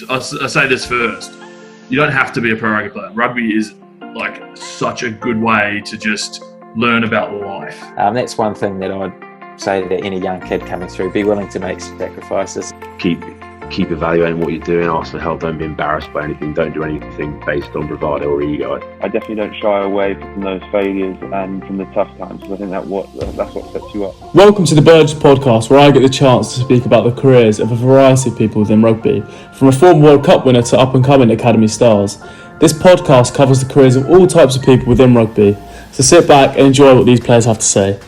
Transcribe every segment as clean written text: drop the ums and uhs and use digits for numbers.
I say this first. You don't have to be a pro rugby player. Rugby is like such a good way to just learn about life. That's one thing that I'd say to any young kid coming through: be willing to make sacrifices. Keep evaluating what you're doing. Ask for help. Don't be embarrassed by anything. Don't do anything based on bravado or ego. I definitely don't shy away from those failures and from the tough times, because I think that's what sets you up. Welcome to the Burgess podcast, where I get the chance to speak about the careers of a variety of people within rugby, from a former World Cup winner to up-and-coming academy stars. This podcast covers the careers of all types of people within rugby, so sit back and enjoy what these players have to say.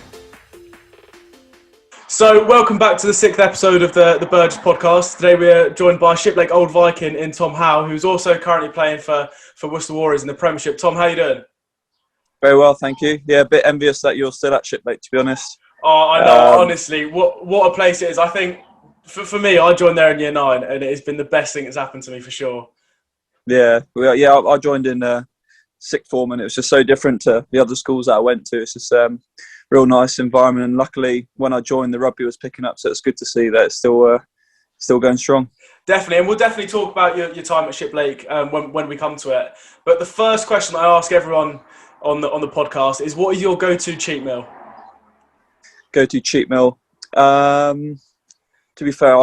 So, welcome back to the 6th episode of the Burgess podcast. Today we're joined by Shiplake Old Viking in Tom Howe, who's also currently playing for Worcester Warriors in the Premiership. Tom, how are you doing? Very well, thank you. Yeah, a bit envious that you're still at Shiplake, to be honest. Oh, I know, honestly, what a place it is. I think, for me, I joined there in year 9, and it has been the best thing that's happened to me, for sure. Yeah, I joined in sixth form, and it was just so different to the other schools that I went to. It's just real nice environment, and luckily when I joined, the rugby was picking up, so it's good to see that it's still going strong. Definitely, and we'll definitely talk about your time at Shiplake when we come to it. But the first question I ask everyone on the podcast is, what is your go-to cheat meal? Go-to cheat meal. To be fair,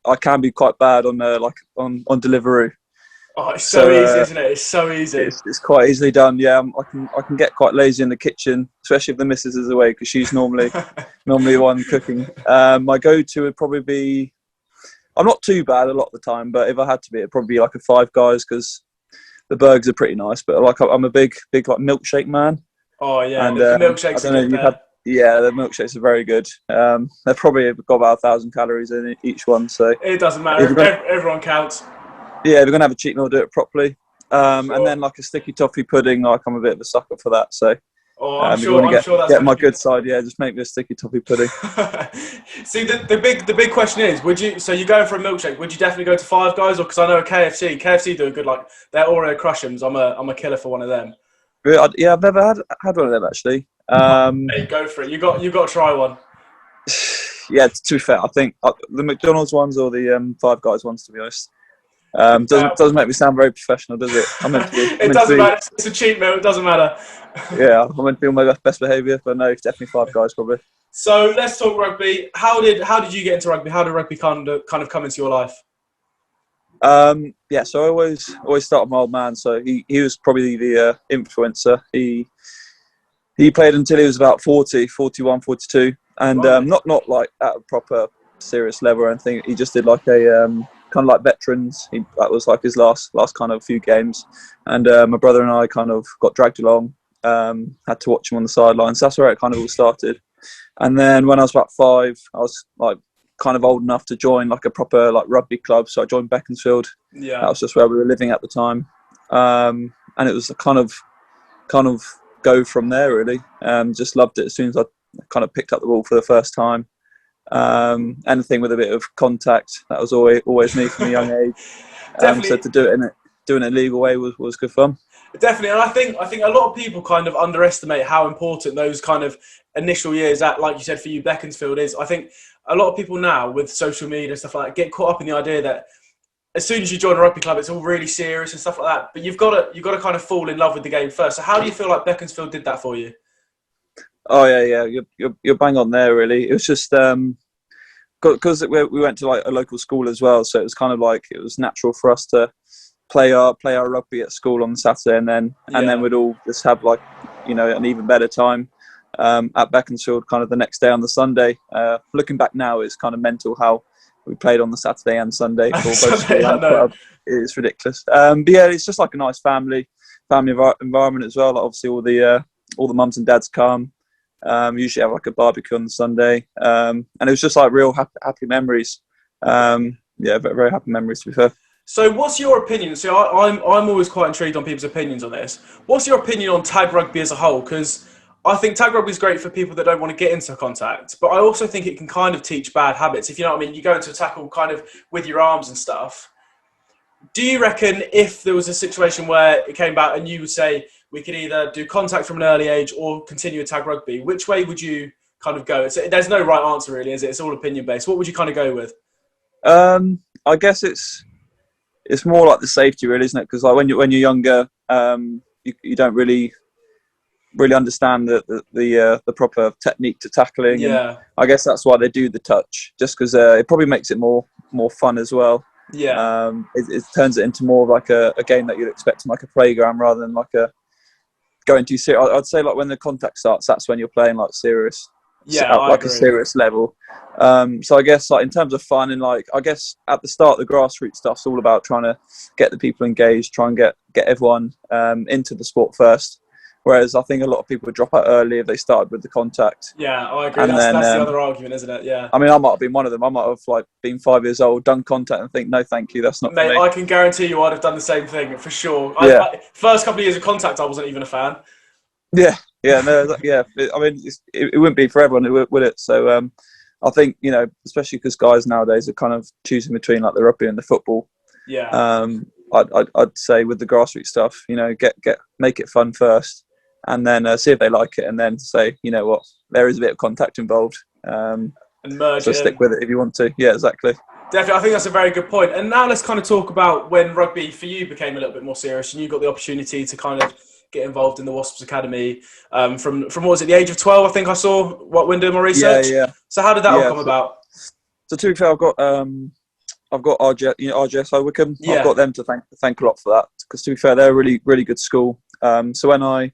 I can be quite bad on on Deliveroo. Oh, it's so easy, isn't it? It's so easy. It's quite easily done. Yeah, I can get quite lazy in the kitchen, especially if the missus is away, because she's normally the one cooking. My go-to would probably be, I'm not too bad a lot of the time, but if I had to be, it'd probably be like a Five Guys, because the burgers are pretty nice. But I'm a big like milkshake man. Oh yeah, and the milkshakes are good there. Yeah, the milkshakes are very good. They've probably got about 1,000 calories in each one, so it doesn't matter. Everyone counts. Yeah, if we're gonna have a cheat meal, do it properly. Sure. And then like a sticky toffee pudding, I'm a bit of a sucker for that. So, I'm sure that's get my good side. Yeah, just make me a sticky toffee pudding. See, the big question is, you're going for a milkshake? Would you definitely go to Five Guys, or because I know KFC do a good, like their Oreo Crush'ems. I'm a killer for one of them. Yeah, I've never had one of them actually. Hey, go for it. You got to try one. Yeah, to be fair, I think the McDonald's ones or the Five Guys ones, to be honest. Doesn't make me sound very professional, does it? It doesn't matter. It's a cheat meal. It doesn't matter. Yeah, I'm meant to be on my best behaviour, but no, it's definitely Five Guys probably. So let's talk rugby. How did you get into rugby? How did rugby kind of come into your life? Yeah, so I always start with my old man. So he was probably the influencer. He played until he was about 40, 41, 42, and right. Not like at a proper serious level or anything. He just did like a kind of like veterans. That was like his last kind of few games, and my brother and I kind of got dragged along. Had to watch him on the sidelines. That's where it kind of all started. And then when I was about 5, I was like kind of old enough to join like a proper like rugby club. So I joined Beaconsfield. Yeah, that was just where we were living at the time, and it was a kind of go from there really. Just loved it as soon as I kind of picked up the ball for the first time. Anything with a bit of contact, that was always me from a young age. So to do it in a legal way was good fun. Definitely, and I think a lot of people kind of underestimate how important those kind of initial years at, like you said, for you, Beaconsfield is. I think a lot of people now with social media and stuff like that get caught up in the idea that as soon as you join a rugby club, it's all really serious and stuff like that. But you've got to kind of fall in love with the game first. So how do you feel like Beaconsfield did that for you? Oh yeah, you're bang on there. Really, it was just because we went to like a local school as well, so it was kind of like it was natural for us to play our rugby at school on Saturday, and then we'd all just have like an even better time at Beaconsfield kind of the next day on the Sunday. Looking back now, it's kind of mental how we played on the Saturday and Sunday for both school and club. It's ridiculous. But yeah, it's just like a nice family environment as well. Like obviously all the mums and dads come. Usually have like a barbecue on the Sunday, and it was just like real happy memories. Yeah, very, very happy memories to be fair. So what's your opinion? So I'm always quite intrigued on people's opinions on this. What's your opinion on tag rugby as a whole? Because I think tag rugby is great for people that don't want to get into contact, but I also think it can kind of teach bad habits. If you know what I mean, you go into a tackle kind of with your arms and stuff. Do you reckon if there was a situation where it came back and you would say we could either do contact from an early age or continue a tag rugby, which way would you kind of go? There's no right answer really, is it? It's all opinion based. What would you kind of go with? I guess it's more like the safety, really, isn't it? Because like when you're younger, you don't really understand the proper technique to tackling. Yeah. And I guess that's why they do the touch, just because it probably makes it more fun as well. Yeah. It turns it into more of like a game that you'd expect on like a playground rather than like a going too serious. I'd say like when the contact starts, that's when you're playing like serious. Yeah, At I like agree. a serious level. So I guess like in terms of fun and like I guess at the start the grassroots stuff's all about trying to get the people engaged, try and get everyone into the sport first. Whereas I think a lot of people would drop out early if they started with the contact. Yeah, I agree. And That's then, the other argument, isn't it? Yeah. I mean, I might have been one of them. I might have like been 5 years old, done contact, and think, no, thank you, that's not Mate, for me. I can guarantee you I'd have done the same thing for sure. Yeah. First couple of years of contact, I wasn't even a fan. Yeah. I mean, it wouldn't be for everyone, would it? So I think, you know, especially because guys nowadays are kind of choosing between like the rugby and the football. Yeah. I'd say with the grassroots stuff, you know, make it fun first, and then see if they like it, and then say, you know what, there is a bit of contact involved. And merge so it stick in. with it if you want to. Yeah, exactly. Definitely, I think that's a very good point. And now let's kind of talk about when rugby for you became a little bit more serious, and you got the opportunity to kind of get involved in the Wasps Academy from what was it, the age of 12? I think I saw what when doing my research. Yeah. So how did that all come about? So to be fair, I've got RJ, you know, RJS Wickham. Yeah. I've got them to thank a lot for that, because to be fair, they're a really, really good school. So when I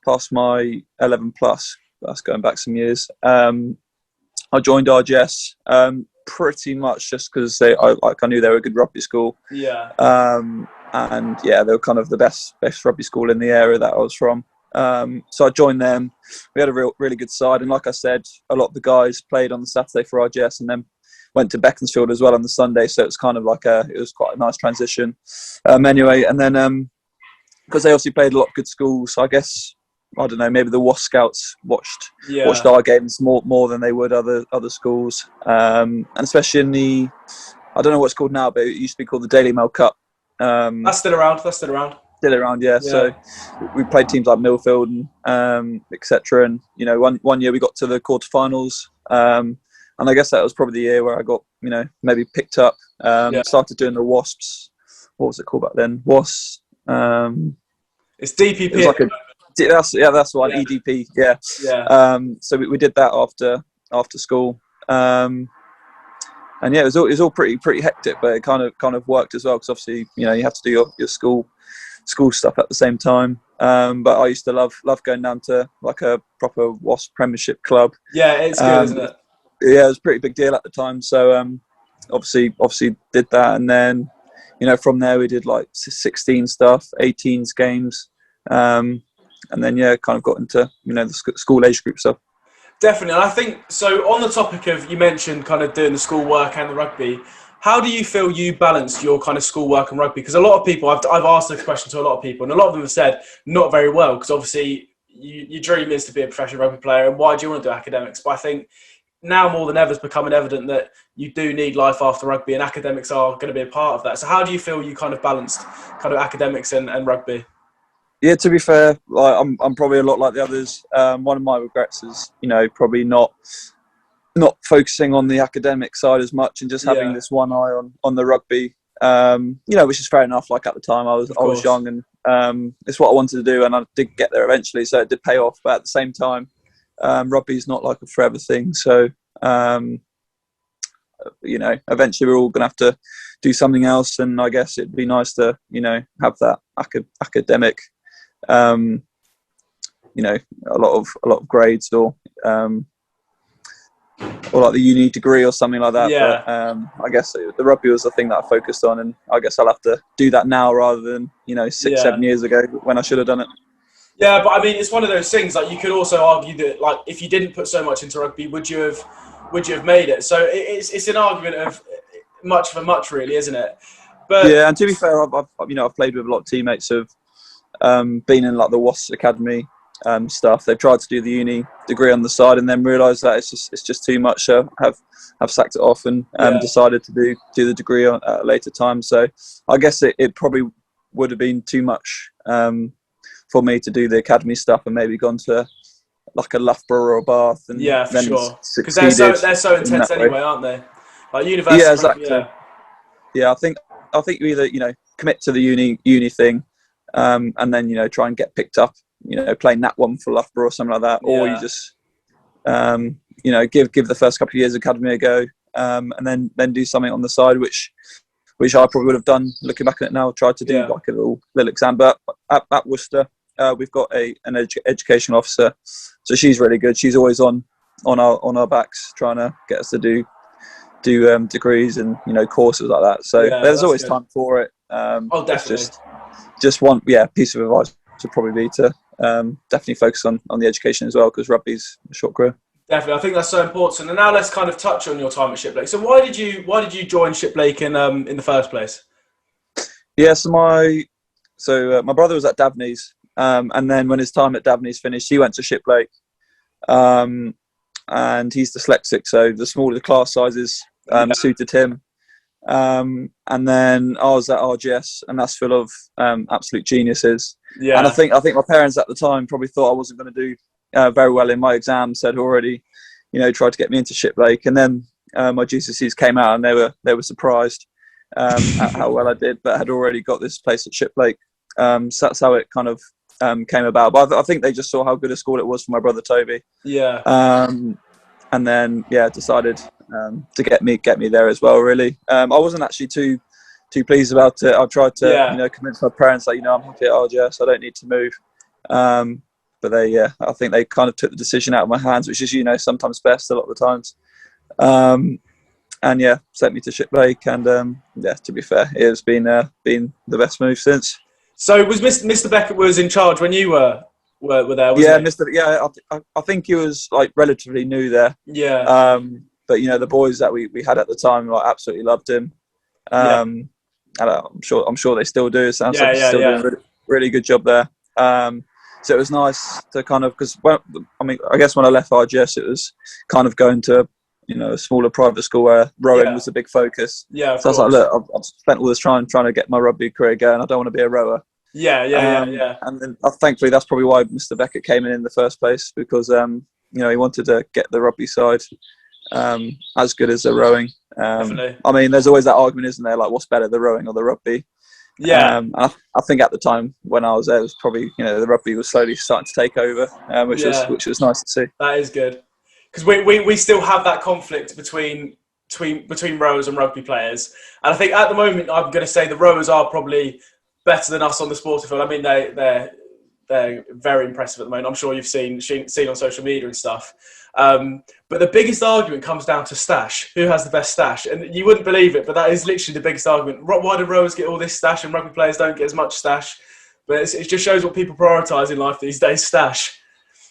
passed my 11 plus, that's going back some years, I joined RGS pretty much just because I knew they were a good rugby school. Yeah. And yeah, they were kind of the best rugby school in the area that I was from. So I joined them. We had a really good side, and like I said, a lot of the guys played on the Saturday for RGS, and then went to Beaconsfield as well on the Sunday. So it was kind of like it was quite a nice transition. Anyway, and then because they also played a lot of good schools, so I guess, I don't know, maybe the Wasp Scouts watched our games more than they would other schools, and especially in the, I don't know what it's called now, but it used to be called the Daily Mail Cup. That's still around. Still around, yeah. So we played teams like Millfield and etc. And you know, one year we got to the quarterfinals, and I guess that was probably the year where I got, you know, maybe picked up. Started doing the Wasps. What was it called back then? Wasps. It's DPP. It was like that's the one. Yeah. EDP. Yeah. Yeah. So we did that after school. And yeah, it was all pretty hectic, but it kind of worked as well, because obviously, you know, you have to do your school stuff at the same time. But I used to love going down to like a proper Wasp Premiership club. Yeah, it's good, isn't it? Yeah, it was a pretty big deal at the time. So obviously did that, and then, you know, from there we did like 16 stuff, 18s games, and then kind of got into, you know, the school age group stuff. Definitely. And I think, so on the topic of, you mentioned kind of doing the school work and the rugby, how do you feel you balance your kind of school work and rugby? Because a lot of people, I've asked this question to a lot of people, and a lot of them have said not very well, because obviously your dream is to be a professional rugby player, and why do you want to do academics? But I think now more than ever it's becoming evident that you do need life after rugby, and academics are going to be a part of that. So how do you feel you kind of balanced kind of academics and rugby? Yeah, to be fair, like, I'm probably a lot like the others. One of my regrets is, you know, probably not focusing on the academic side as much, and just having this one eye on the rugby. You know, which is fair enough. Like at the time, I was young, and it's what I wanted to do, and I did get there eventually, so it did pay off. But at the same time, rugby is not like a forever thing. So you know, eventually we're all going to have to do something else, and I guess it'd be nice to, you know, have that academic. You know, a lot of grades, or like the uni degree or something like that. Yeah. But I guess the rugby was the thing that I focused on, and I guess I'll have to do that now rather than, you know, 6-7 years ago when I should have done it. Yeah, but I mean, it's one of those things. Like, you could also argue that, like, if you didn't put so much into rugby, would you have made it? So it's an argument of much for much, really, isn't it? But yeah, and to be fair, I've played with a lot of teammates who've been in like the Wasps Academy stuff. They've tried to do the uni degree on the side, and then realised that it's just too much. So have sacked it off and decided to do the degree at a later time. So I guess it probably would have been too much for me to do the academy stuff, and maybe gone to like a Loughborough or a Bath. And yeah, for then sure, because they're so intense anyway, aren't they? Like university. Yeah, exactly. Yeah, I think I think you either commit to the uni thing, and then try and get picked up, playing Nat 1 for Loughborough or something like that, or you just give the first couple of years academy a go, and then do something on the side, which I probably would have done. Looking back at it now, tried to do like a little exam. But at Worcester, we've got an education officer, so she's really good. She's always on our backs, trying to get us to do degrees and courses like that. So there's always time for it. Definitely. Just one piece of advice would probably be to definitely focus on the education as well, because rugby's a short career. Definitely, I think that's so important. And now let's kind of touch on your time at Shiplake. So why did you join Shiplake in the first place? Yeah, so my brother was at Daveney's, and then when his time at Daveney's finished, he went to Shiplake, and he's dyslexic, so the smaller the class sizes suited him. And then I was at RGS, and that's full of absolute geniuses. Yeah. And I think my parents at the time probably thought I wasn't going to do very well in my exams. Had already, tried to get me into Shiplake, and then my GCSEs came out, and they were surprised at how well I did, but had already got this place at Shiplake. So that's how it kind of came about. But I think they just saw how good a school it was for my brother Toby. Yeah. And then decided to get me there as well. Really, I wasn't actually too pleased about it. I tried to convince my parents that I'm happy at RGS, I don't need to move. But they I think they kind of took the decision out of my hands, which is sometimes best a lot of the times. And sent me to Shiplake, and to be fair, it has been the best move since. So was Mr. Beckett was in charge when you were there? Wasn't he? I think he was like relatively new there. Yeah. But the boys that we had at the time absolutely loved him. And I'm sure they still do. It sounds like he's still doing a really good job there. So it was nice to kind of, because I guess when I left RGS, it was kind of going to a smaller private school where rowing was a big focus. Yeah. So I was like, look, I've spent all this time trying to get my rugby career going. I don't want to be a rower. Yeah. And then thankfully that's probably why Mr. Beckett came in the first place, because he wanted to get the rugby side as good as the rowing. Definitely. There's always that argument, isn't there? Like, what's better, the rowing or the rugby? Yeah. I think at the time when I was there, it was probably the rugby was slowly starting to take over, which was nice to see. That is good, because we still have that conflict between rowers and rugby players, and I think at the moment I'm going to say the rowers are probably better than us on the sporting field. They're very impressive at the moment. I'm sure you've seen on social media and stuff. But the biggest argument comes down to stash. Who has the best stash? And you wouldn't believe it, but that is literally the biggest argument. Why do rowers get all this stash and rugby players don't get as much stash? But it just shows what people prioritise in life these days, stash.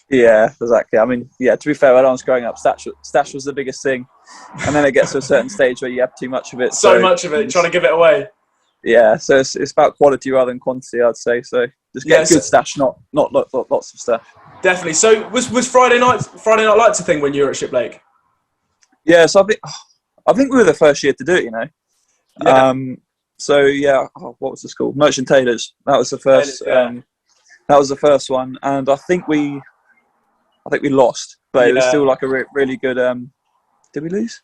Yeah, exactly. To be fair, when I was growing up, stash was the biggest thing. And then it gets to a certain stage where you have too much of it. So much of it, trying to give it away. Yeah, so it's about quality rather than quantity, I'd say. So just get good stash, not lots of stash. Definitely. So was Friday night lights a thing when you were at Shiplake? Yeah, so I think we were the first year to do it. Yeah. What was the school? Merchant Taylors. That was the first. That was the first one, and I think we lost, but it was still like a really good. Did we lose?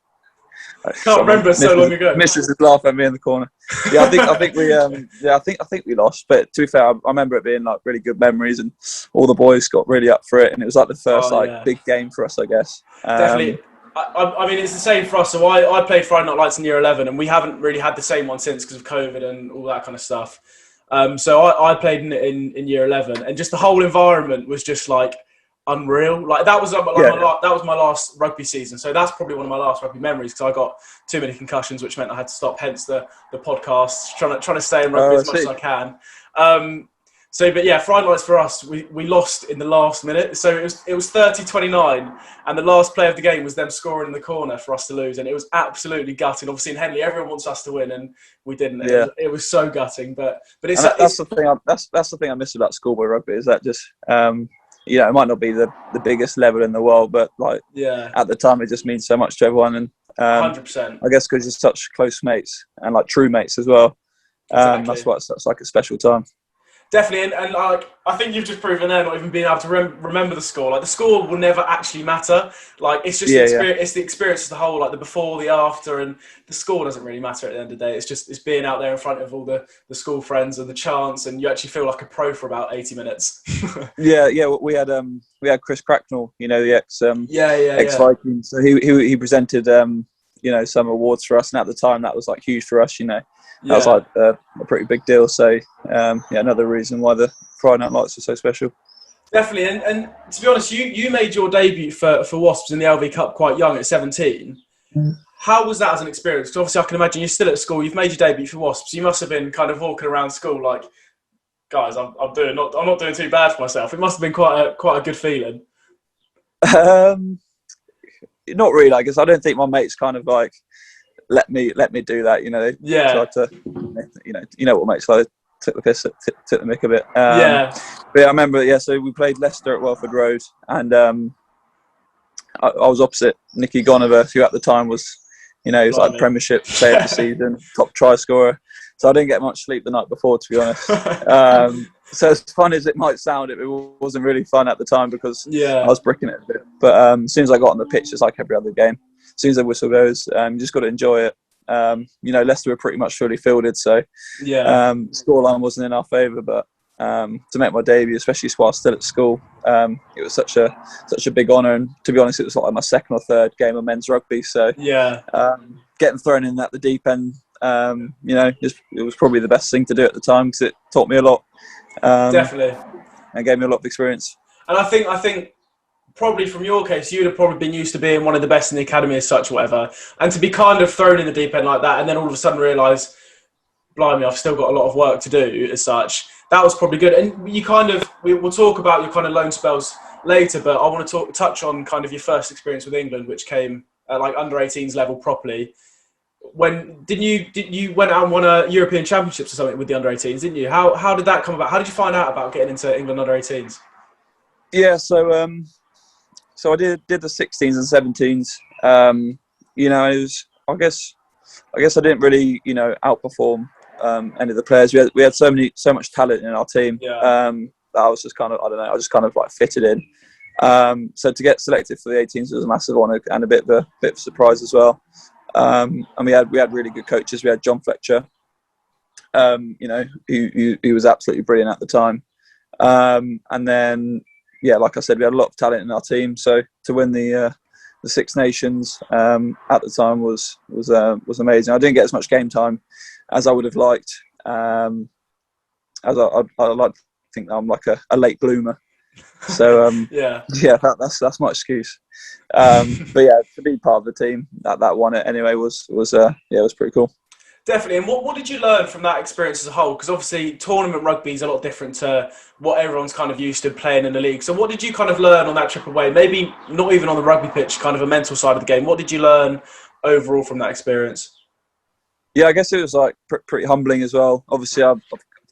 Can't remember. So long ago. Mrs. is laughing at me in the corner. Yeah, I think we lost. But to be fair, I remember it being like really good memories, and all the boys got really up for it, and it was like the first big game for us, I guess. Definitely. It's the same for us. So I played Friday Night Lights in year 11, and we haven't really had the same one since because of COVID and all that kind of stuff. So I played in year 11, and just the whole environment was just like unreal. Like that was my last rugby season, so that's probably one of my last rugby memories, because I got too many concussions, which meant I had to stop. Hence the podcast, trying to stay in rugby as much as I can. Friday nights for us, we lost in the last minute. So it was 30-29, and the last play of the game was them scoring in the corner for us to lose, and it was absolutely gutting. Obviously in Henley, everyone wants us to win, and we didn't. It was so gutting. But that's the thing. That's the thing I miss about schoolboy rugby, is that just. It might not be the biggest level in the world, but at the time it just means so much to everyone, and 100%. I guess because you're such close mates and like true mates as well. Exactly. That's why it's like a special time. Definitely, and like I think you've just proven there, not even being able to remember the score. Like the score will never actually matter. Like it's just the experience. It's the experience as the whole, like the before, the after, and the score doesn't really matter at the end of the day. It's being out there in front of all the school friends and the chants, and you actually feel like a pro for about 80 minutes. Yeah. We had Chris Cracknell, you know, the ex Viking. So he presented some awards for us, and at the time that was like huge for us. You know. That was like a pretty big deal. So, another reason why the Friday Night Lights are so special. Definitely. And to be honest, you made your debut for Wasps in the LV Cup quite young at 17. How was that as an experience? Because obviously I can imagine you're still at school. You've made your debut for Wasps. You must have been kind of walking around school like, guys, I'm not doing too bad for myself. It must have been quite a good feeling. Not really. I guess I don't think my mates kind of like let me do that, you know. They tried to, you know what mates like, took the piss, took the mick a bit. But I remember, so we played Leicester at Welford Road, and I was opposite Nicky Gonover, who at the time was, he was like Premiership player of the season, top try scorer. So I didn't get much sleep the night before, to be honest. So as fun as it might sound, it wasn't really fun at the time because I was bricking it a bit. But as soon as I got on the pitch, it's like every other game. As soon as the whistle goes, you just got to enjoy it. Leicester were pretty much fully fielded, so scoreline wasn't in our favour. But to make my debut, especially while I was still at school, it was such a big honour. And to be honest, it was like my second or third game of men's rugby. So getting thrown in at the deep end, it was probably the best thing to do at the time because it taught me a lot. Definitely, and gave me a lot of experience. And I think. Probably from your case, you'd have probably been used to being one of the best in the academy as such, or whatever. And to be kind of thrown in the deep end like that, and then all of a sudden realise, blimey, I've still got a lot of work to do as such. That was probably good. And we'll talk about your kind of loan spells later, but I want to touch on kind of your first experience with England, which came at like under 18s level properly. When you went out and won a European Championships or something with the under 18s, didn't you? How did that come about? How did you find out about getting into England under 18s? Yeah, so I did the 16s and 17s. It was, I guess I didn't really, outperform any of the players. We had so much talent in our team. That I was just kind of, I just kind of like fitted in. So to get selected for the 18s was a massive honour and a bit of a surprise as well. And we had really good coaches. We had John Fletcher, who was absolutely brilliant at the time. And then, like I said, we had a lot of talent in our team. So to win the Six Nations at the time was amazing. I didn't get as much game time as I would have liked. As I like to think that I'm like a late bloomer. So that's my excuse. But to be part of the team that won it anyway was pretty cool. Definitely. And what did you learn from that experience as a whole? Because obviously tournament rugby is a lot different to what everyone's kind of used to playing in the league. So what did you kind of learn on that trip away? Maybe not even on the rugby pitch, kind of a mental side of the game. What did you learn overall from that experience? Yeah, I guess it was like pretty humbling as well. Obviously, I've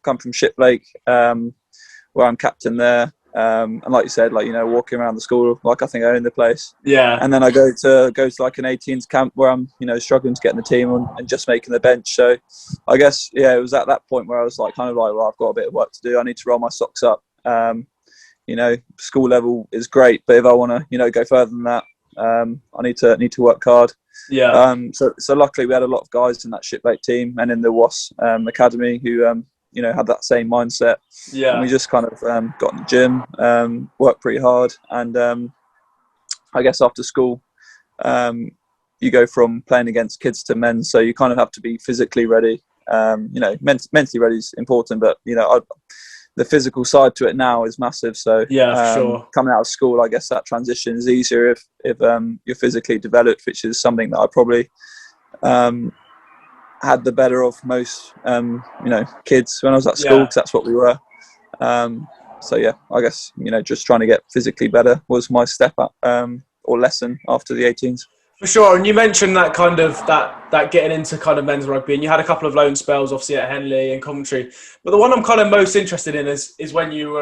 come from Shiplake, where I'm captain there. And like you said, walking around the school, like I think I own the place. Yeah. And then I go to like an 18s camp where I'm, struggling to get in the team and just making the bench. So I guess, it was at that point where I was like, well, I've got a bit of work to do. I need to roll my socks up. School level is great, but if I want to, go further than that, I need to work hard. Yeah. So luckily we had a lot of guys in that Shiplake team and in the WAS academy who, had that same mindset. Yeah. And we just kind of got in the gym, worked pretty hard. And I guess after school, you go from playing against kids to men. So you kind of have to be physically ready. Mentally ready is important, but, the physical side to it now is massive. So sure. Coming out of school, I guess that transition is easier if you're physically developed, which is something that I probably had the better of most, kids when I was at school, because that's what we were. I guess, just trying to get physically better was my step up or lesson after the 18s. For sure. And you mentioned that kind of that getting into kind of men's rugby, and you had a couple of loan spells obviously at Henley and Coventry. But the one I'm kind of most interested in is when you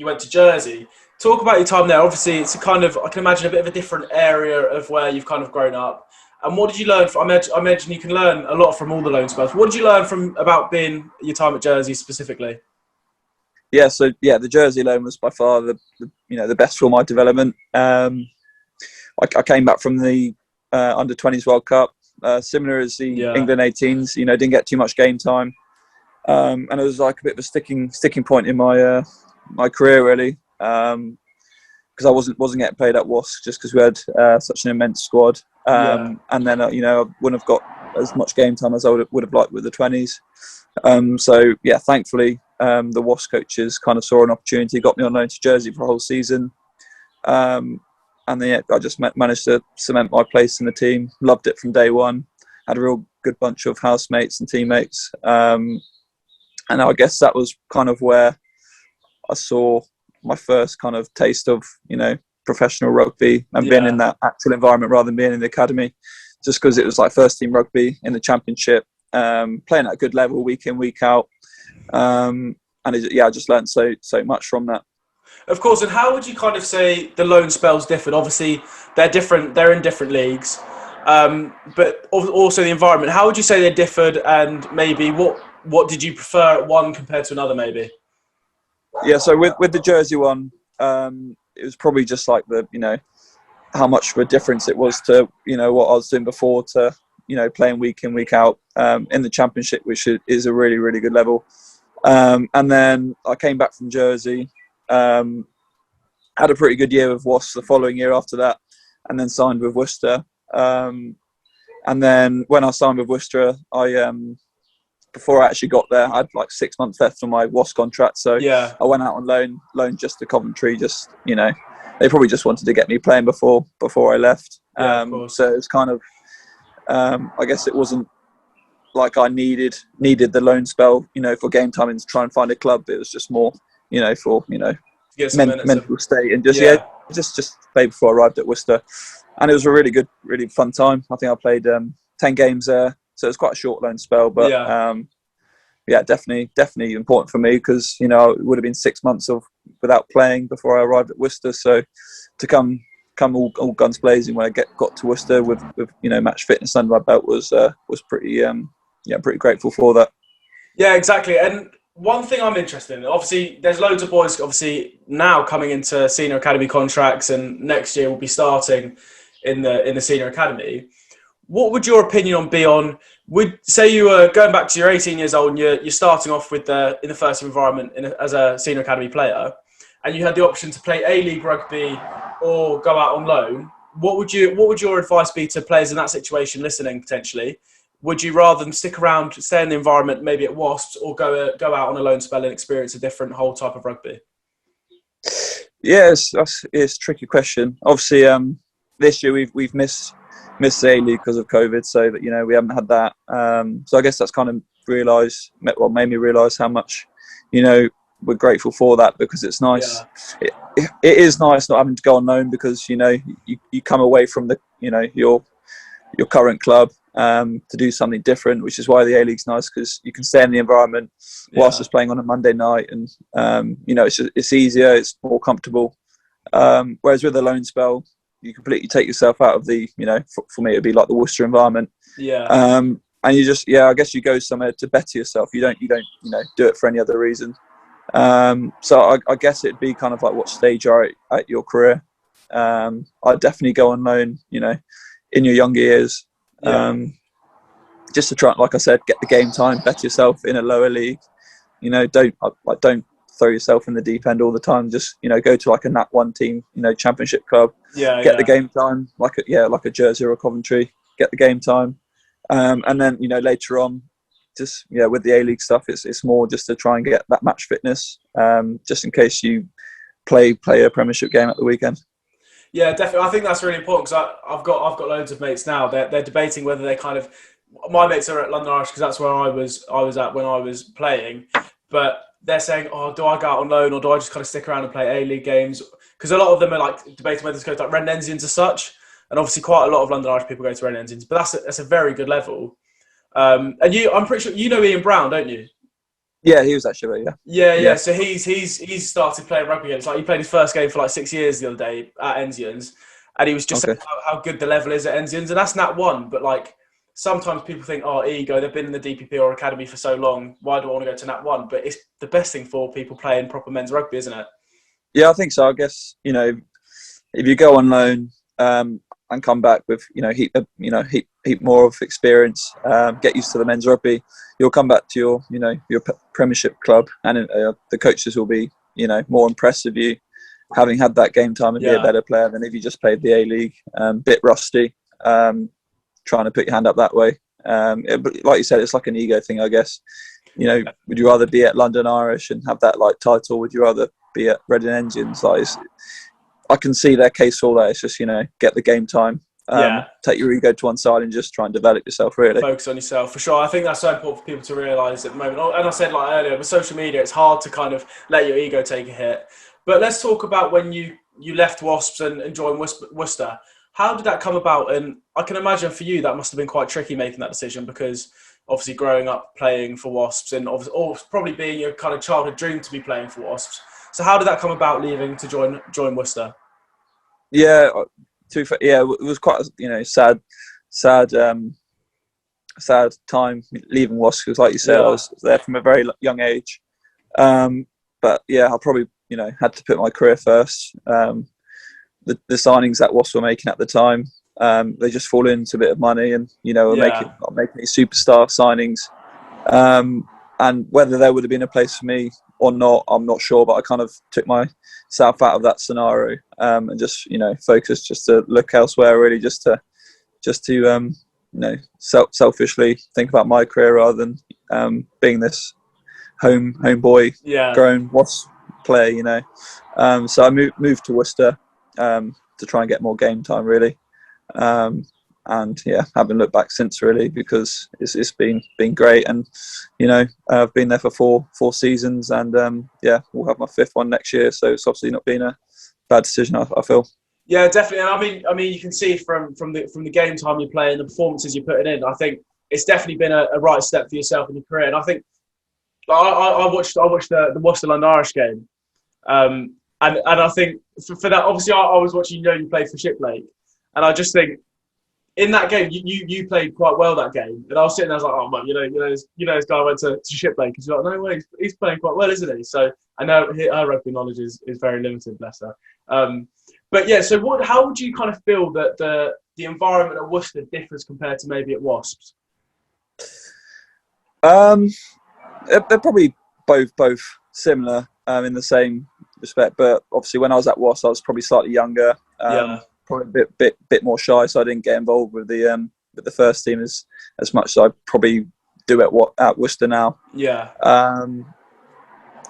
went to Jersey. Talk about your time there. Obviously, it's a kind of, I can imagine, a bit of a different area of where you've kind of grown up. And what did you learn from? I imagine you can learn a lot from all the loan spells. What did you learn about being your time at Jersey specifically? the jersey loan was by far the best for my development. I came back from the under 20s World Cup, similar as the England 18s. Didn't get too much game time, and it was like a bit of a sticking point in my my career really, because I wasn't getting played at Wasp just because we had such an immense squad, and then I wouldn't have got as much game time as I would have liked with the 20s. Thankfully, the Wasp coaches kind of saw an opportunity, got me on loan to Jersey for a whole season. And then I just managed to cement my place in the team. Loved it from day one. Had a real good bunch of housemates and teammates. And I guess that was kind of where I saw my first kind of taste of, professional rugby and being in that actual environment rather than being in the academy. Just because it was like first team rugby in the championship, playing at a good level week in, week out. I just learned so much from that. Of course, and how would you kind of say the loan spells differed? Obviously, they're different. They're in different leagues, but also the environment. How would you say they differed, and maybe what did you prefer at one compared to another? Maybe. Yeah. So with the Jersey one, it was probably just like how much of a difference it was to what I was doing before to playing week in, week out in the championship, which is a really, really good level. And then I came back from Jersey. Had a pretty good year with Wasps the following year after that, and then signed with Worcester. And then when I signed with Worcester, before I actually got there, I had like 6 months left on my Wasps contract. So I went out on loan just to Coventry. They probably just wanted to get me playing before I left. So it's kind of, I guess it wasn't like I needed the loan spell, for game time and to try and find a club. It was just more, for mental state and just play before I arrived at Worcester, and it was a really good, really fun time. I think I played 10 games there, so it was quite a short loan spell, but definitely important for me because it would have been 6 months without playing before I arrived at Worcester. So to come all guns blazing when I got to Worcester with match fitness under my belt was pretty pretty grateful for that. Yeah, exactly. And one thing I'm interested in, obviously, there's loads of boys obviously now coming into senior academy contracts, and next year will be starting in the senior academy. What would your opinion be on? Would say you were going back to your 18 years old and you're starting off in the first environment as a senior academy player, and you had the option to play A-League rugby or go out on loan. What would your advice be to players in that situation listening potentially? Would you rather than stick around, stay in the environment, maybe at Wasps, or go out on a loan spell and experience a different whole type of rugby? Yeah, it's a tricky question. Obviously, this year we've missed the A-League because of COVID, so that we haven't had that. So I guess that's kind of made me realise how much we're grateful for that, because it's nice. Yeah. It is nice not having to go on loan because you come away from the your current club to do something different, which is why the A-League's nice, because you can stay in the environment whilst just playing on a Monday night, and it's easier, it's more comfortable. Whereas with a loan spell, you completely take yourself out of the for me it'd be like the Worcester environment. And you just I guess you go somewhere to better yourself. You don't do it for any other reason. So I guess it'd be kind of like what stage you are at your career. I'd definitely go on loan in your younger years, just to try, like I said, get the game time, better yourself in a lower league. Don't throw yourself in the deep end all the time. Just go to like a Nat 1 team, championship club. Get the game time, like a Jersey or a Coventry. Get the game time, and then later on, just with the A-League stuff, it's more just to try and get that match fitness, just in case you play a Premiership game at the weekend. Yeah, definitely. I think that's really important because I've got loads of mates now. They're debating whether they kind of. My mates are at London Irish because that's where I was at when I was playing. But they're saying, "Oh, do I go out on loan or do I just kind of stick around and play A-League games?" Because a lot of them are like debating whether to go to like Red Enzians as such, and obviously quite a lot of London Irish people go to Red Enzians. But that's a very good level. And I'm pretty sure you know Ian Brown, don't you? Yeah, he was actually Yeah. So he's started playing rugby again. It's like he played his first game for like 6 years the other day at Enzians, and he was just saying how good the level is at Enzians, and that's Nat 1. But like sometimes people think, oh, ego, they've been in the DPP or academy for so long, why do I want to go to Nat 1? But it's the best thing for people playing proper men's rugby, isn't it? Yeah, I think so. I guess, if you go on loan and come back with, heap more of experience, get used to the men's rugby, you'll come back to your Premiership club, and the coaches will be, more impressed with you, having had that game time and be a better player than if you just played the A-League, bit rusty, trying to put your hand up that way. But like you said, it's like an ego thing, I guess. Would you rather be at London Irish and have that title? Would you rather be at Reading Engines? I can see their case for all that. It's just get the game time, take your ego to one side and just try and develop yourself. Really focus on yourself, for sure. I think that's so important for people to realise at the moment. And I said earlier, with social media, it's hard to kind of let your ego take a hit. But let's talk about when you left Wasps and joined Worcester. How did that come about? And I can imagine for you that must have been quite tricky making that decision, because obviously growing up playing for Wasps and or probably being your kind of childhood dream to be playing for Wasps. So how did that come about, leaving to join Worcester? Yeah, it was quite sad time leaving Wasps, because like you said, I was there from a very young age. But yeah, I probably had to put my career first. The signings that Wasps were making at the time, they just fall into a bit of money, and were making these superstar signings. And whether there would have been a place for me or not, I'm not sure. But I kind of took myself out of that scenario and just focused just to look elsewhere, really, just to selfishly think about my career rather than being this home boy, grown Wasps player. So I moved to Worcester to try and get more game time, really. And haven't looked back since, really, because it's been great. And I've been there for four seasons, and we'll have my fifth one next year. So it's obviously not been a bad decision, I feel. Yeah, definitely. And I mean, you can see from the game time you play and the performances you're putting in, I think it's definitely been a right step for yourself in your career. And I think I watched the Worcester London Irish game, and I think for that, obviously I was watching. You played for Shiplake, and I just think in that game you played quite well that game. And I was sitting there, I was like, oh man, this guy went to Shiplake, and she's like, no way, he's playing quite well, isn't he? So I know her rugby knowledge is very limited, bless her. But yeah, so how would you kind of feel that the environment at Worcester differs compared to maybe at Wasps? They're probably both similar in the same respect, but obviously when I was at Wasps, I was probably slightly younger, probably a bit more shy, so I didn't get involved with the first team as much as I probably do at Worcester now. Yeah. But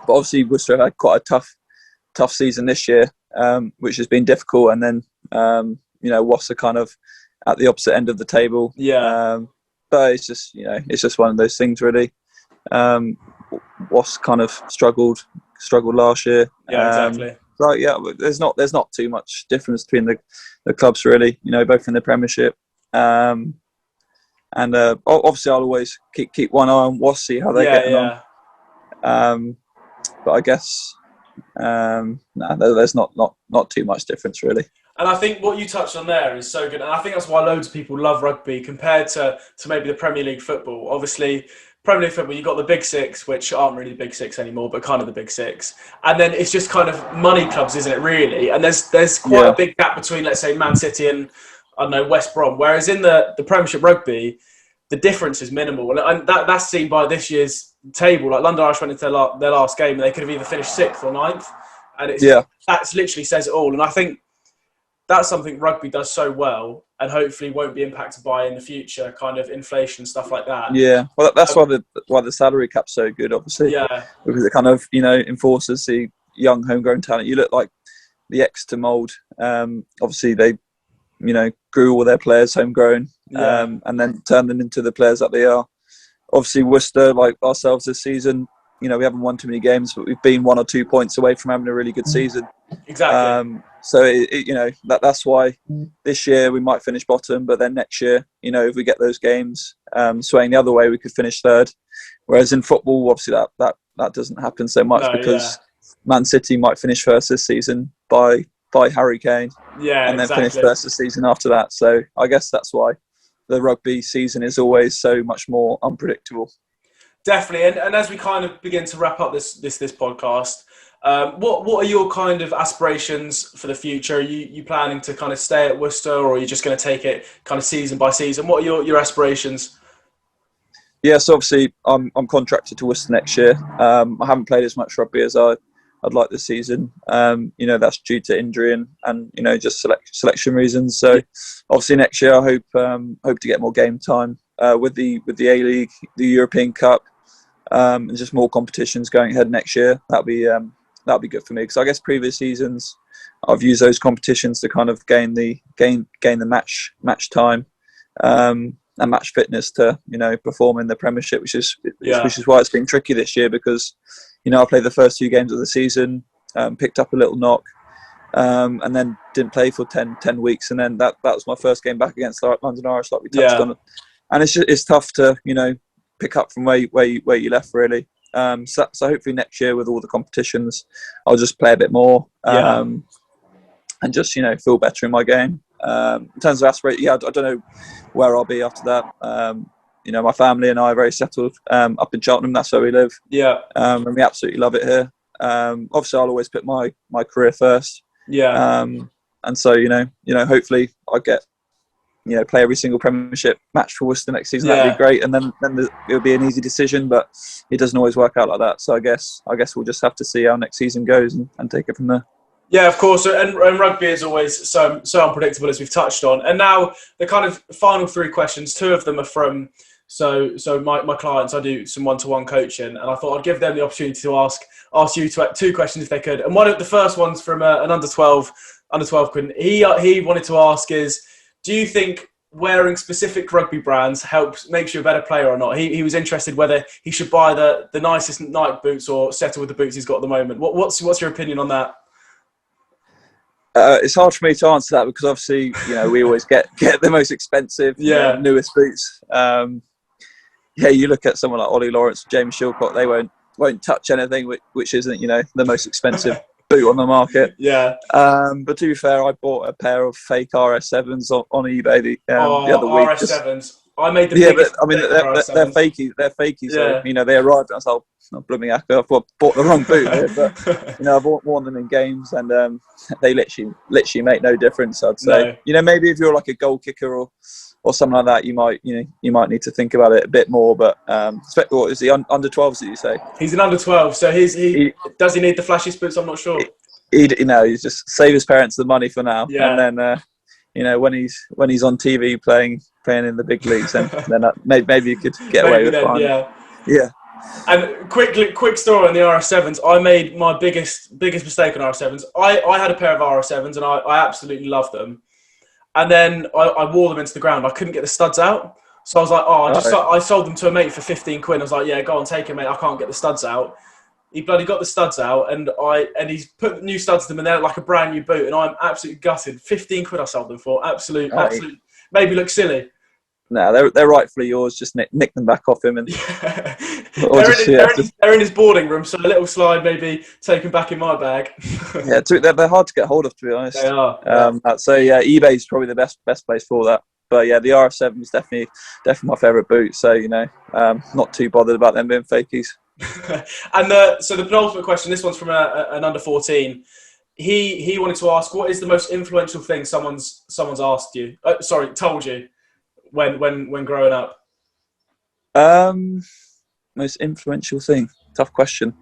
obviously Worcester had quite a tough season this year, which has been difficult, and then Wasps are kind of at the opposite end of the table. Yeah. But it's just one of those things, really. Wasps kind of struggled last year. Yeah, exactly. There's not too much difference between the clubs, really. Both in the Premiership, and obviously I'll always keep one eye on Wasps, see how they're getting on. But I guess there's not too much difference, really. And I think what you touched on there is so good. And I think that's why loads of people love rugby compared to maybe the Premier League football. Obviously, Premier League football, you've got the Big Six, which aren't really the Big Six anymore, but kind of the Big Six. And then it's just kind of money clubs, isn't it, really? And there's quite a big gap between, let's say, Man City and, I don't know, West Brom. Whereas in the Premiership rugby, the difference is minimal. And that's seen by this year's table. Like London Irish went into their last game and they could have either finished 6th or 9th. And that's literally says it all. And I think that's something rugby does so well, and hopefully won't be impacted by in the future, kind of inflation, stuff like that. Yeah, well, that's why the salary cap's so good, obviously. Yeah, because it kind of enforces the young homegrown talent. You look like the Exeter mould. Obviously, they grew all their players homegrown, and then turned them into the players that they are. Obviously, Worcester, like ourselves this season, we haven't won too many games, but we've been 1 or 2 points away from having a really good season. Exactly. So that's why this year we might finish bottom, but then next year, if we get those games swaying the other way, we could finish 3rd. Whereas in football, obviously that doesn't happen so much because Man City might finish 1st this season by Harry Kane, and then finish 1st this season after that. So I guess that's why the rugby season is always so much more unpredictable. Definitely, and as we kind of begin to wrap up this podcast, what are your kind of aspirations for the future? Are you planning to kind of stay at Worcester, or are you just going to take it kind of season by season? What are your aspirations? Yeah, so obviously I'm contracted to Worcester next year. I haven't played as much rugby as I'd like this season. That's due to injury and just selection reasons. So obviously next year I hope to get more game time with the A-League, the European Cup, and just more competitions going ahead next year. That'll be good for me, because I guess previous seasons I've used those competitions to kind of gain the match time and match fitness to perform in the Premiership, which is why it's been tricky this year, because I played the first 2 games of the season, picked up a little knock, and then didn't play for 10 weeks, and then that was my first game back against London Irish, like we touched on, and it's tough to pick up from where you left, really. So hopefully next year, with all the competitions, I'll just play a bit more and just feel better in my game. In terms of aspiration, I don't know where I'll be after that. My family and I are very settled up in Cheltenham. That's where we live. And we absolutely love it here. Obviously, I'll always put my career first. And so hopefully I'll get play every single Premiership match for Worcester next season. That'd be great, and then it'll be an easy decision. But it doesn't always work out like that. So I guess we'll just have to see how next season goes and take it from there. Yeah, of course, and rugby is always so unpredictable, as we've touched on. And now the kind of final 3 questions. 2 of them are from my clients. I do some one-to-one coaching, and I thought I'd give them the opportunity to ask you 2 questions if they could. And the first one's from an under 12 kid. He wanted to ask is, do you think wearing specific rugby brands makes you a better player or not? He was interested whether he should buy the nicest Nike boots or settle with the boots he's got at the moment. What's your opinion on that? It's hard for me to answer that, because obviously we always get the most expensive, newest boots. You look at someone like Ollie Lawrence, James Shilcock, they won't touch anything which isn't the most expensive boot on the market. But to be fair, I bought a pair of fake RS7s on eBay the other week. RS7s. I made the biggest. But I mean, they're fakey. They're fakey. So they arrived. I was like, "Oh, blooming heck, I bought the wrong boot here." But I've worn them in games, and they literally make no difference. I'd say. No. Maybe if you're like a goal kicker or something like that, you might need to think about it a bit more. But what is he under 12s? Did you say? He's an under 12. So does he need the flashiest boots? I'm not sure. He's just save his parents the money for now, and then. When he's on TV playing in the big leagues, then maybe you could get away with it. Yeah. And quick story on the RS7s. I made my biggest mistake on RS7s. I had a pair of RS7s and I absolutely loved them. And then I wore them into the ground. I couldn't get the studs out, so I was like, I sold them to a mate for 15 quid. I was like, yeah, go on, take it, mate. I can't get the studs out. He bloody got the studs out, and he's put new studs to them, and they're like a brand new boot, and I'm absolutely gutted. 15 quid I sold them for. Absolute. Maybe look silly. No, they're rightfully yours. Just nick them back off him, and they're in his boarding room, so a little slide maybe take them back in my bag. They're hard to get hold of, to be honest. They are. eBay's probably the best place for that. But yeah, the RS7 is definitely my favourite boot. So not too bothered about them being fakies. And so the penultimate question, this one's from an under 14. He wanted to ask, what is the most influential thing someone's asked you? Told you when growing up. Most influential thing. Tough question.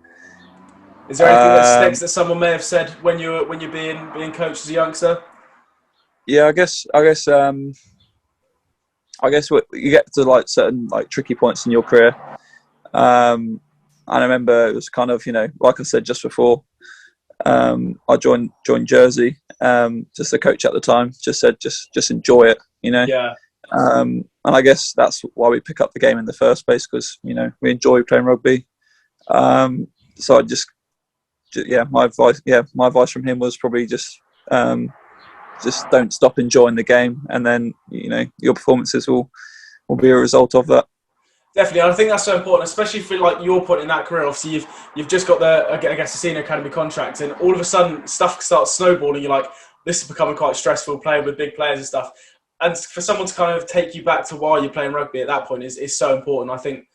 Is there anything that sticks that someone may have said when you're being coached as a youngster? Yeah, I guess you get to like certain tricky points in your career. And I remember it was kind of, like I said just before, I joined Jersey. Just the coach at the time just said, just enjoy it, And I guess that's why we pick up the game in the first place, because we enjoy playing rugby. So my advice from him was probably just don't stop enjoying the game, and then your performances will be a result of that. Definitely, I think that's so important, especially for your point in that career. Obviously, you've just got the senior academy contract, and all of a sudden stuff starts snowballing. You're like, this is becoming quite stressful, playing with big players and stuff. and for someone to kind of take you back to why you're playing rugby at that point is so important. I think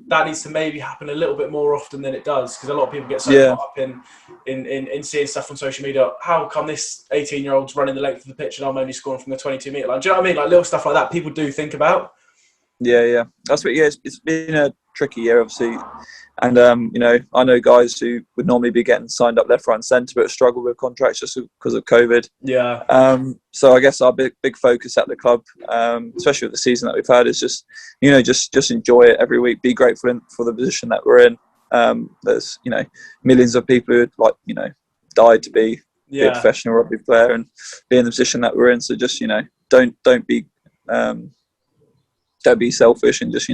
that needs to maybe happen a little bit more often than it does, because a lot of people get so caught up in seeing stuff on social media. How come this 18-year-old's running the length of the pitch and I'm only scoring from the 22-metre line? Do you know what I mean? Like little stuff like that people do think about. Yeah. That's what. Yeah, it's been a tricky year, obviously, and I know guys who would normally be getting signed up left, right, and centre, but struggle with contracts just because of COVID. Yeah. So I guess our big focus at the club, especially with the season that we've had, is just just enjoy it every week. Be grateful for the position that we're in. There's millions of people who died to be a professional rugby player and be in the position that we're in. So just don't be selfish and just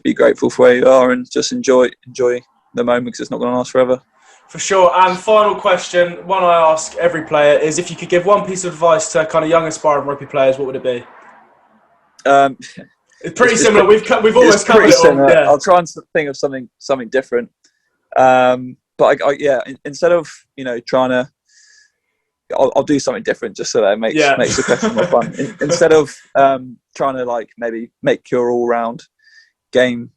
be grateful for where you are and just enjoy the moment, because it's not going to last forever. For sure. And final question, one I ask every player, is if you could give one piece of advice to kind of young aspiring rugby players, what would it be? It's pretty similar. We've almost covered it all. Yeah. I'll try and think of something different. But instead of trying to, I'll do something different just so that it makes the question more fun. Instead of trying to maybe make your all round game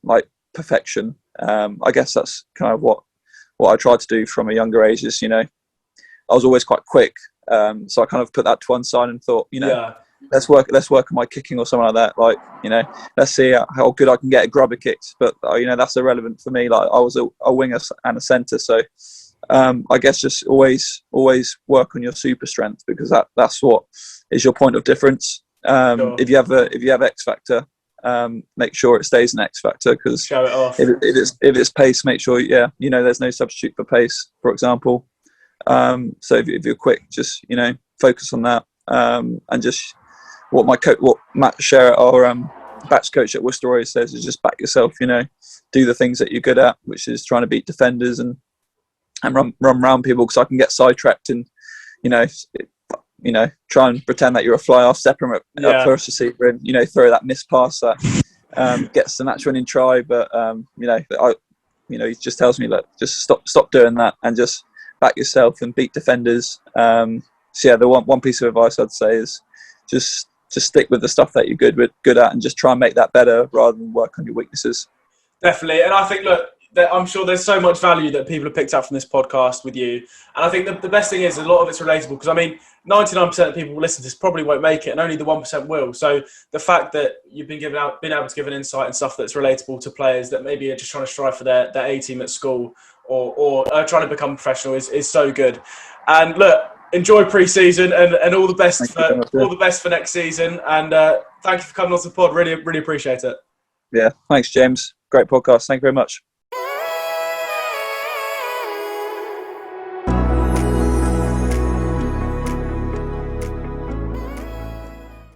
perfection, I guess that's kind of what I tried to do from a younger age. Is I was always quite quick, so I kind of put that to one side and thought let's work on my kicking or something like that. Let's see how good I can get at grubber kicks. But that's irrelevant for me. I was a winger and a centre, so I guess just always work on your super strength, because that's what is your point of difference. Sure. If you have X factor, make sure it stays an X factor, because show it off. If it's pace, make sure there's no substitute for pace, for example. So if you're quick, just focus on that, and just what Matt Sherratt, our backs coach at Worcester Warriors, says is just back yourself. Do the things that you're good at, which is trying to beat defenders and run around people, because I can get sidetracked and try and pretend that you're a fly half stepper at first receiver and throw that missed pass that gets the match winning try. But he just tells me, look, just stop doing that and just back yourself and beat defenders. So the one piece of advice I'd say is just stick with the stuff that you're good at, and just try and make that better rather than work on your weaknesses. Definitely. And I think, look, I'm sure there's so much value that people have picked up from this podcast with you. And I think the best thing is a lot of it's relatable, because 99% of people who listen to this probably won't make it, and only the 1% will. So the fact that you've been able to give an insight and stuff that's relatable to players that maybe are just trying to strive for their A team at school or are trying to become professional is so good. And look, enjoy pre-season and all the best for next season. And thank you for coming on to the pod. Really, really appreciate it. Yeah, thanks, James. Great podcast. Thank you very much.